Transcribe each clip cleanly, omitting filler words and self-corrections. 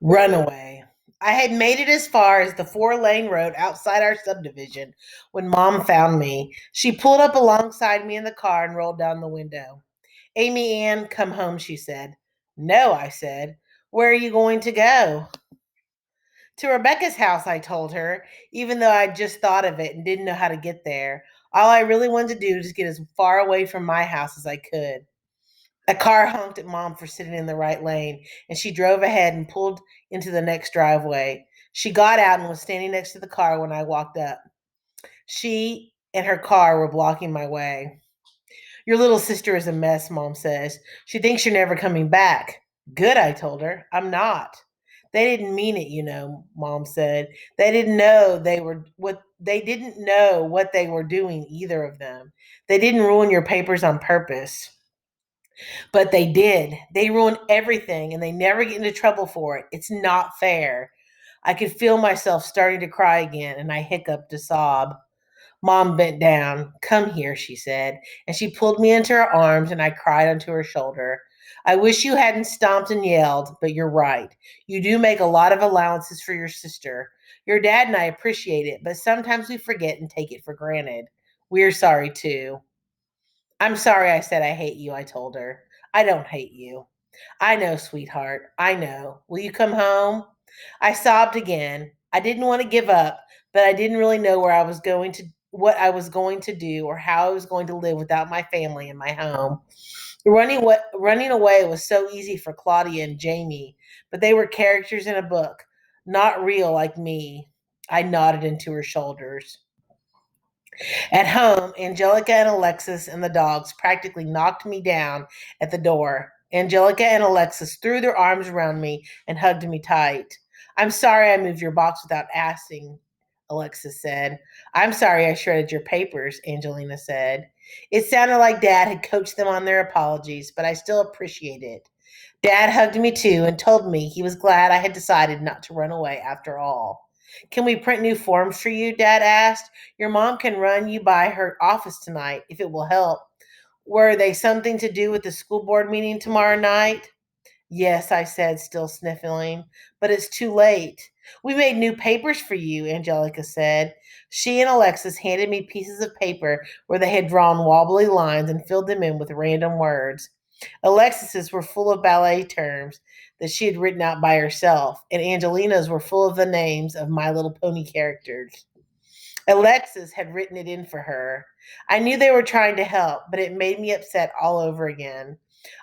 Runaway. I had made it as far as the 4-lane road outside our subdivision when Mom found me. She pulled up alongside me in the car and rolled down the window. Amy Ann, come home, she said. No, I said. Where are you going to go? To Rebecca's house, I told her, even though I'd just thought of it and didn't know how to get there. All I really wanted to do was get as far away from my house as I could. A car honked at Mom for sitting in the right lane, and she drove ahead and pulled into the next driveway. She got out and was standing next to the car when I walked up. She and her car were blocking my way. Your little sister is a mess, Mom says. She thinks you're never coming back. Good, I told her. I'm not. They didn't mean it, Mom said. They didn't know what they were doing, either of them. They didn't ruin your papers on purpose. But they did. They ruined everything and they never get into trouble for it. It's not fair. I could feel myself starting to cry again and I hiccuped a sob. Mom bent down. Come here, she said, and she pulled me into her arms and I cried onto her shoulder. I wish you hadn't stomped and yelled, but you're right. You do make a lot of allowances for your sister. Your dad and I appreciate it, but sometimes we forget and take it for granted. We're sorry too. I'm sorry I said I hate you, I told her. I don't hate you. I know, sweetheart. I know. Will you come home? I sobbed again. I didn't want to give up, but I didn't really know what I was going to do or how I was going to live without my family and my home. Running away was so easy for Claudia and Jamie, but they were characters in a book, not real like me. I nodded into her shoulders. At home, Angelica and Alexis and the dogs practically knocked me down at the door. Angelica and Alexis threw their arms around me and hugged me tight. I'm sorry I moved your box without asking, Alexis said. I'm sorry I shredded your papers, Angelina said. It sounded like Dad had coached them on their apologies, but I still appreciate it. Dad hugged me too and told me he was glad I had decided not to run away after all. Can we print new forms for you? Dad asked. Your mom can run you by her office tonight if it will help. Were they something to do with the school board meeting tomorrow night? Yes, I said, still sniffling, but it's too late. We made new papers for you, Angelica said. She and Alexis handed me pieces of paper where they had drawn wobbly lines and filled them in with random words. Alexis's were full of ballet terms that she had written out by herself, and Angelina's were full of the names of My Little Pony characters. Alexis had written it in for her. I knew they were trying to help, but it made me upset all over again.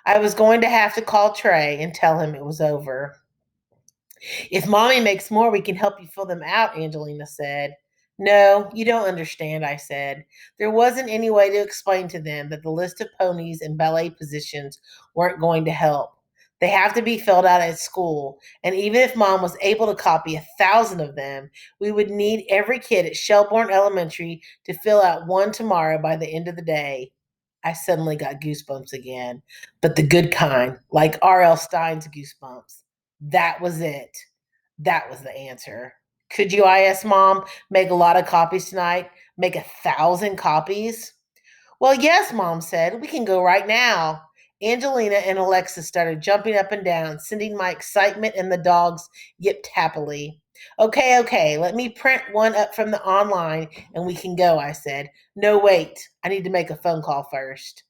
I was going to have to call Trey and tell him it was over. If Mommy makes more, we can help you fill them out, Angelina said. No, you don't understand, I said. There wasn't any way to explain to them that the list of ponies and ballet positions weren't going to help. They have to be filled out at school, and even if Mom was able to copy 1,000 of them, we would need every kid at Shelbourne Elementary to fill out one tomorrow by the end of the day. I suddenly got goosebumps again, but the good kind, like R.L. Stein's goosebumps. That was it. That was the answer. Could you, I asked Mom, make a lot of copies tonight? Make 1,000 copies? Well, yes, Mom said. We can go right now. Angelina and Alexis started jumping up and down, sending my excitement, and the dogs yipped happily. Okay, okay, let me print one up from the online and we can go, I said. No, wait. I need to make a phone call first.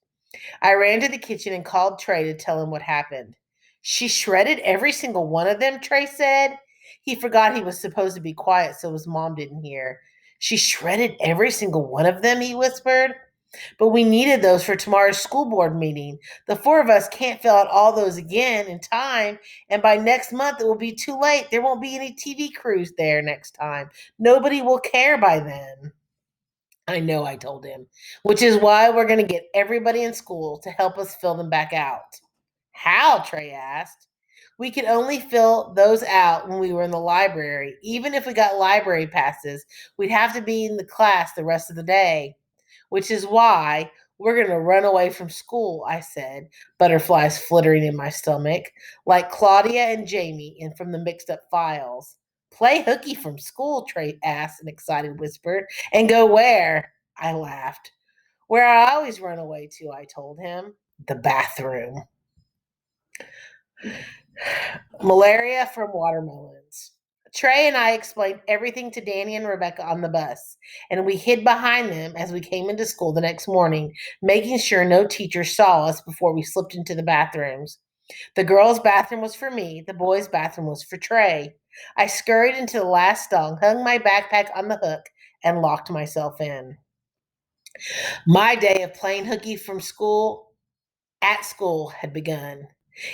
I ran to the kitchen and called Trey to tell him what happened. She shredded every single one of them, Trey said. He forgot he was supposed to be quiet so his mom didn't hear. She shredded every single one of them, he whispered. But we needed those for tomorrow's school board meeting. The four of us can't fill out all those again in time, and by next month it will be too late. There won't be any TV crews there next time. Nobody will care by then. I know, I told him, which is why we're going to get everybody in school to help us fill them back out. How? Trey asked. We could only fill those out when we were in the library. Even if we got library passes, we'd have to be in the class the rest of the day, which is why we're going to run away from school, I said, butterflies flittering in my stomach, like Claudia and Jamie in From the Mixed Up Files. Play hooky from school, Trey asked an excited whisper. And go where? I laughed. Where I always run away to, I told him. The bathroom. Malaria from watermelons. Trey and I explained everything to Danny and Rebecca on the bus, and we hid behind them as we came into school the next morning, making sure no teacher saw us before we slipped into the bathrooms. The girls' bathroom was for me, the boys' bathroom was for Trey. I scurried into the last stall, hung my backpack on the hook, and locked myself in. My day of playing hooky from school at school had begun.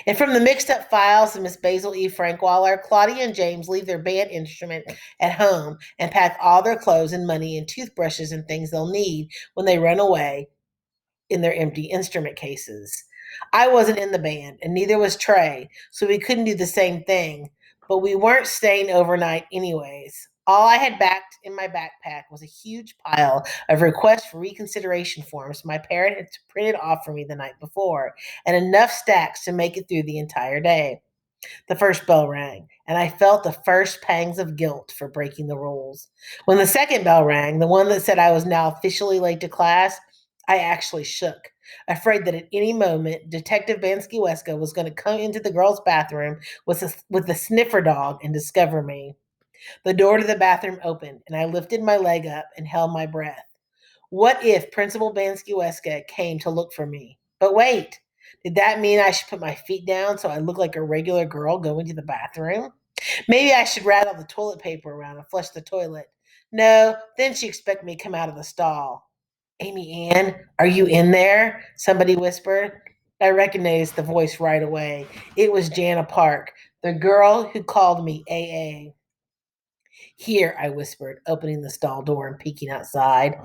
And from the mixed up files of Miss Basil E. Frankwaller, Claudia and James leave their band instrument at home and pack all their clothes and money and toothbrushes and things they'll need when they run away in their empty instrument cases. I wasn't in the band, and neither was Trey, so we couldn't do the same thing, but we weren't staying overnight anyways. All I had backed in my backpack was a huge pile of requests for reconsideration forms my parent had printed off for me the night before, and enough stacks to make it through the entire day. The first bell rang, and I felt the first pangs of guilt for breaking the rules. When the second bell rang, the one that said I was now officially late to class, I actually shook, afraid that at any moment Detective Bansky Weska was going to come into the girls' bathroom with a sniffer dog and discover me. The door to the bathroom opened, and I lifted my leg up and held my breath. What if Principal Bansky Weska came to look for me? But wait, did that mean I should put my feet down so I look like a regular girl going to the bathroom? Maybe I should rattle the toilet paper around and flush the toilet. No, then she expect me to come out of the stall. Amy Ann, are you in there? Somebody whispered. I recognized the voice right away. It was Jana Park, the girl who called me AA. Here, I whispered, opening the stall door and peeking outside.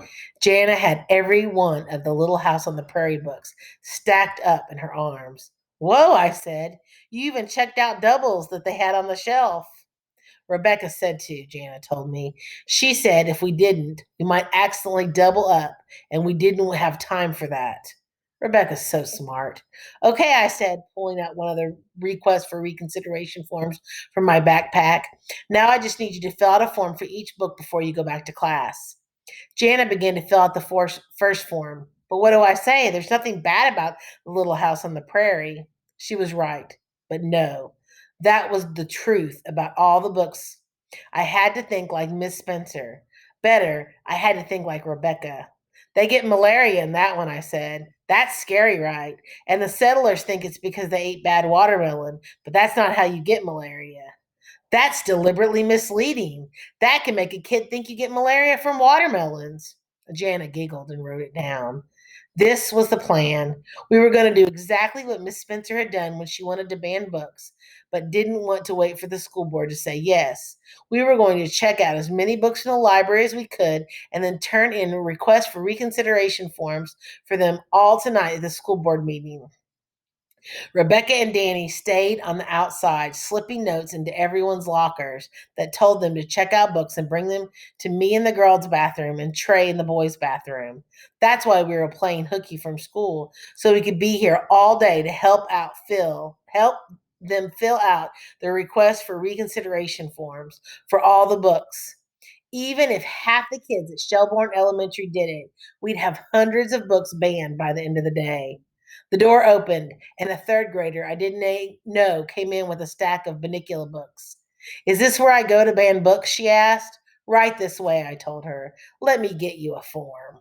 Jana had every one of the Little House on the Prairie books stacked up in her arms. Whoa, I said. You even checked out doubles that they had on the shelf. Rebecca said to, Jana told me. She said if we didn't, we might accidentally double up, and we didn't have time for that. Rebecca's so smart. Okay, I said, pulling out one of the requests for reconsideration forms from my backpack. Now I just need you to fill out a form for each book before you go back to class. Jana began to fill out the first form. But what do I say? There's nothing bad about the Little House on the Prairie. She was right. But no, that was the truth about all the books. I had to think like Miss Spencer. Better, I had to think like Rebecca. They get malaria in that one, I said. That's scary, right? And the settlers think it's because they ate bad watermelon, but that's not how you get malaria. That's deliberately misleading. That can make a kid think you get malaria from watermelons. Jana giggled and wrote it down. This was the plan. We were going to do exactly what Miss Spencer had done when she wanted to ban books, but didn't want to wait for the school board to say yes. We were going to check out as many books in the library as we could and then turn in requests for reconsideration forms for them all tonight at the school board meeting. Rebecca and Danny stayed on the outside, slipping notes into everyone's lockers that told them to check out books and bring them to me in the girls' bathroom and Trey in the boys' bathroom. That's why we were playing hooky from school, so we could be here all day to help them fill out the request for reconsideration forms for all the books. Even if half the kids at Shelbourne Elementary did it, we'd have hundreds of books banned by the end of the day. The door opened, and a third grader I didn't know came in with a stack of Banicula books. Is this where I go to ban books? She asked. Right this way, I told her. Let me get you a form.